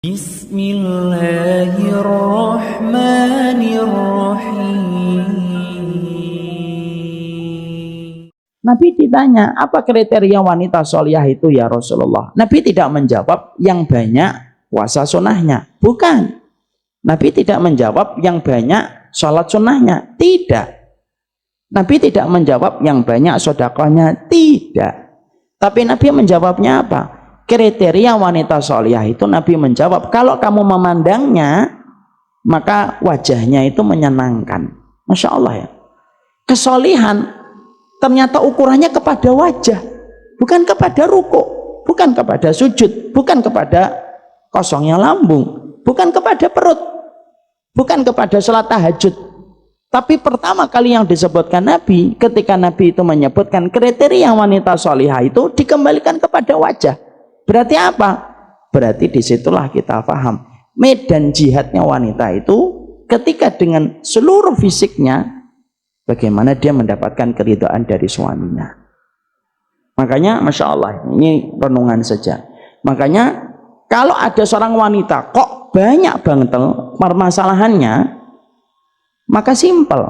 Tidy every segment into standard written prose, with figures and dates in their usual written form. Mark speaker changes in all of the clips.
Speaker 1: Bismillahirrahmanirrahim. Nabi ditanya, apa kriteria wanita solihah itu ya Rasulullah? Nabi tidak menjawab yang banyak puasa sunnahnya. Bukan. Nabi tidak menjawab yang banyak sholat sunnahnya. Tidak. Nabi tidak menjawab yang banyak sedekahnya. Tidak. Tapi Nabi menjawabnya apa? Kriteria wanita solihah itu Nabi menjawab, kalau kamu memandangnya maka wajahnya itu menyenangkan. Masya Allah ya, kesolihan ternyata ukurannya kepada wajah, bukan kepada ruku, bukan kepada sujud, bukan kepada kosongnya lambung, bukan kepada perut, bukan kepada sholat tahajud. Tapi pertama kali yang disebutkan Nabi, ketika Nabi itu menyebutkan kriteria wanita solihah itu dikembalikan kepada wajah. Berarti apa? Berarti disitulah kita paham medan jihadnya wanita itu ketika dengan seluruh fisiknya bagaimana dia mendapatkan keridhaan dari suaminya. Makanya Masya Allah, ini renungan saja. Makanya kalau ada seorang wanita kok banyak banget permasalahannya, maka simpel,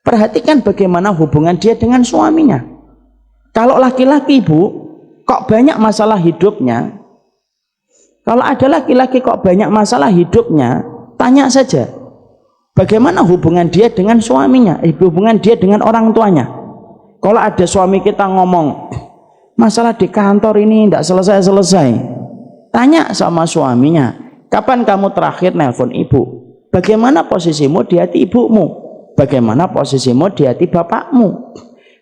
Speaker 1: perhatikan bagaimana hubungan dia dengan suaminya. Kalau laki-laki Bu kok banyak masalah hidupnya, kalau ada laki-laki kok banyak masalah hidupnya, tanya saja bagaimana hubungan dia dengan suaminya, hubungan dia dengan orang tuanya. Kalau ada suami kita ngomong masalah di kantor ini tidak selesai-selesai, tanya sama suaminya, kapan kamu terakhir nelpon ibu? Bagaimana posisimu di hati ibumu? Bagaimana posisimu di hati bapakmu?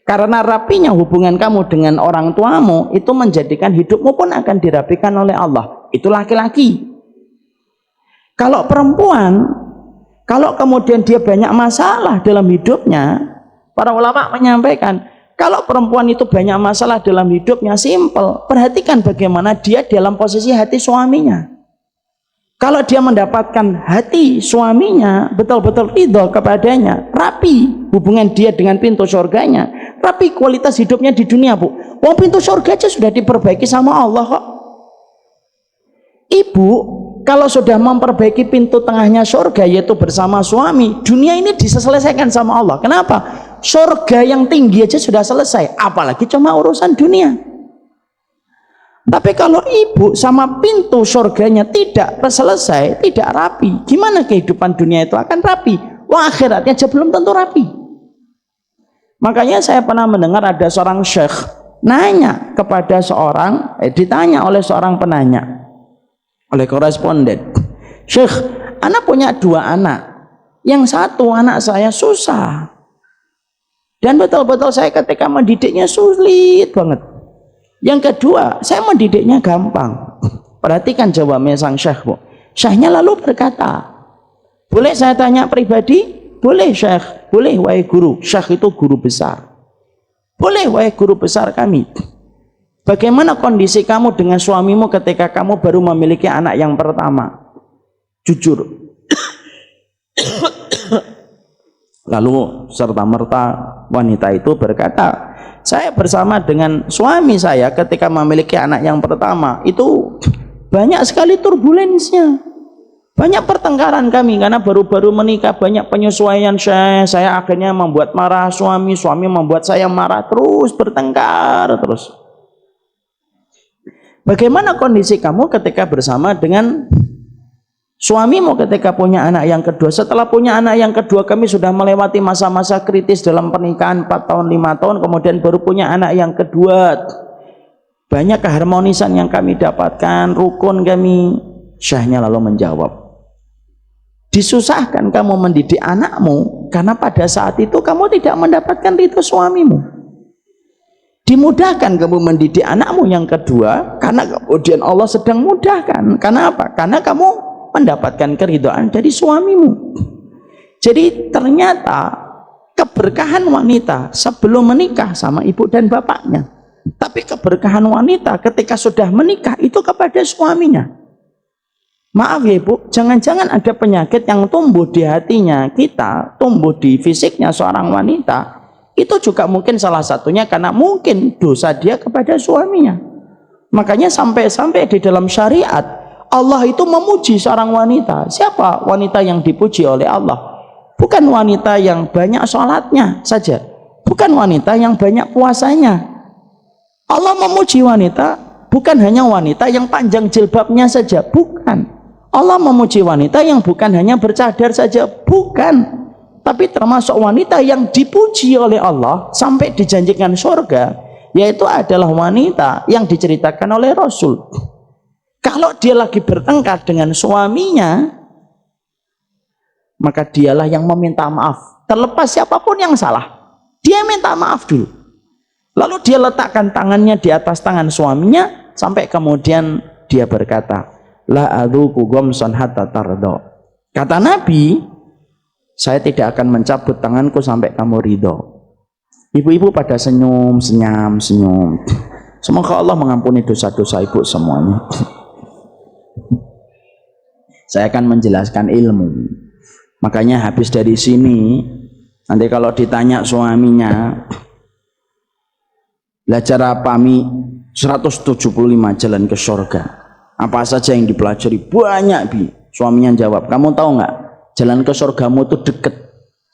Speaker 1: Karena rapinya hubungan kamu dengan orang tuamu itu menjadikan hidupmu pun akan dirapikan oleh Allah. Itu laki-laki. Kalau perempuan, kalau kemudian dia banyak masalah dalam hidupnya, para ulama menyampaikan, kalau perempuan itu banyak masalah dalam hidupnya, simpel, perhatikan bagaimana dia dalam posisi hati suaminya. Kalau dia mendapatkan hati suaminya betul-betul ridho kepadanya, rapi hubungan dia dengan pintu surganya, rapi kualitas hidupnya di dunia Bu. Wong pintu surga aja sudah diperbaiki sama Allah kok. Ibu kalau sudah memperbaiki pintu tengahnya surga yaitu bersama suami, dunia ini diselesaikan sama Allah. Kenapa? Surga yang tinggi aja sudah selesai, apalagi cuma urusan dunia. Tapi kalau ibu sama pintu surganya tidak selesai, tidak rapi, gimana kehidupan dunia itu akan rapi? Wah, akhiratnya aja belum tentu rapi. Makanya saya pernah mendengar ada seorang syekh nanya kepada seorang, ditanya oleh seorang penanya, oleh koresponden, Syekh, anak punya dua anak, yang satu anak saya susah, dan betul-betul saya ketika mendidiknya sulit banget. Yang kedua, saya mendidiknya gampang. Perhatikan jawabnya sang syekh Bu. Syekhnya lalu berkata, boleh saya tanya pribadi? Boleh syekh, boleh wahai guru. Syekh itu guru besar. Boleh wahai guru besar kami. Bagaimana kondisi kamu dengan suamimu ketika kamu baru memiliki anak yang pertama? Jujur. Lalu serta-merta wanita itu berkata, saya bersama dengan suami saya ketika memiliki anak yang pertama itu banyak sekali turbulensnya, banyak pertengkaran kami karena baru-baru menikah, banyak penyesuaian. Saya akhirnya membuat marah suami, suami membuat saya marah, terus bertengkar terus. Bagaimana kondisi kamu ketika bersama dengan suamimu ketika punya anak yang kedua? Setelah punya anak yang kedua, kami sudah melewati masa-masa kritis dalam pernikahan 4 tahun 5 tahun, kemudian baru punya anak yang kedua, banyak keharmonisan yang kami dapatkan, rukun kami. Syekhnya lalu menjawab, disusahkan kamu mendidik anakmu karena pada saat itu kamu tidak mendapatkan ridho suamimu. Dimudahkan kamu mendidik anakmu yang kedua karena kemudian Allah sedang mudahkan. Karena apa? Karena kamu mendapatkan keridhaan dari suamimu. Jadi ternyata keberkahan wanita sebelum menikah sama ibu dan bapaknya, tapi keberkahan wanita ketika sudah menikah itu kepada suaminya. Maaf ya Bu, jangan-jangan ada penyakit yang tumbuh di hatinya kita, tumbuh di fisiknya seorang wanita, itu juga mungkin salah satunya karena mungkin dosa dia kepada suaminya. Makanya sampai-sampai di dalam syariat Allah itu memuji seorang wanita. Siapa wanita yang dipuji oleh Allah? Bukan wanita yang banyak sholatnya saja, bukan wanita yang banyak puasanya. Allah memuji wanita bukan hanya wanita yang panjang jilbabnya saja, bukan. Allah memuji wanita yang bukan hanya bercadar saja, bukan. Tapi termasuk wanita yang dipuji oleh Allah sampai dijanjikan surga, yaitu adalah wanita yang diceritakan oleh Rasul. Kalau dia lagi bertengkar dengan suaminya, maka dialah yang meminta maaf. Terlepas siapapun yang salah, dia minta maaf dulu. Lalu dia letakkan tangannya di atas tangan suaminya, sampai kemudian dia berkata, la adzuqu ghamsan hatta tarda. Kata Nabi, saya tidak akan mencabut tanganku sampai kamu ridho. Ibu-ibu pada senyum. Semoga Allah mengampuni dosa-dosa ibu semuanya. Saya akan menjelaskan ilmu. Makanya habis dari sini, nanti kalau ditanya suaminya, belajar apa Mi? 175 jalan ke surga. Apa saja yang dipelajari? Banyak Bi. Suaminya jawab, kamu tahu nggak? Jalan ke surgamu itu deket.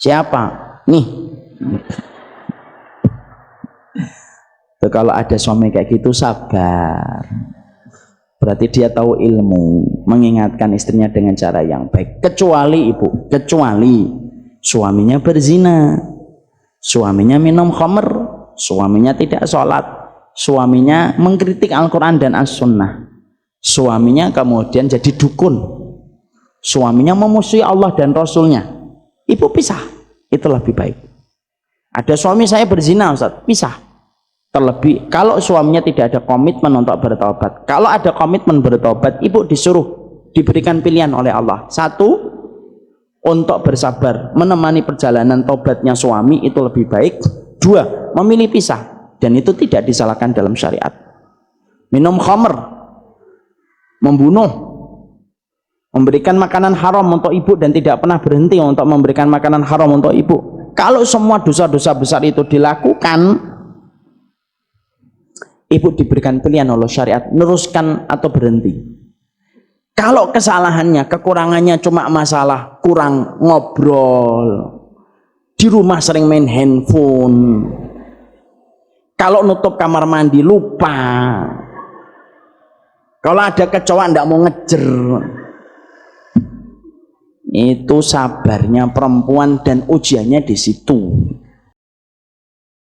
Speaker 1: Siapa? Nih. Tuh, kalau ada suami kayak gitu sabar. Berarti dia tahu ilmu, mengingatkan istrinya dengan cara yang baik. Kecuali ibu, kecuali suaminya berzina, suaminya minum khamr, suaminya tidak sholat, suaminya mengkritik Al-Quran dan As-Sunnah, suaminya kemudian jadi dukun, suaminya memusuhi Allah dan Rasulnya. Ibu pisah, itu lebih baik. Ada suami saya berzina Ustaz, pisah. Terlebih kalau suaminya tidak ada komitmen untuk bertobat. Kalau ada komitmen bertobat, ibu disuruh, diberikan pilihan oleh Allah. Satu, untuk bersabar menemani perjalanan tobatnya suami, itu lebih baik. Dua, memilih pisah, dan itu tidak disalahkan dalam syariat. Minum khamr, membunuh, memberikan makanan haram untuk ibu dan tidak pernah berhenti untuk memberikan makanan haram untuk ibu. Kalau semua dosa-dosa besar itu dilakukan, ibu diberikan pilihan oleh syariat, neruskan atau berhenti. Kalau kesalahannya, kekurangannya cuma masalah kurang ngobrol, di rumah sering main handphone, kalau nutup kamar mandi lupa, kalau ada kecoa ndak mau ngejer, itu sabarnya perempuan dan ujiannya di situ.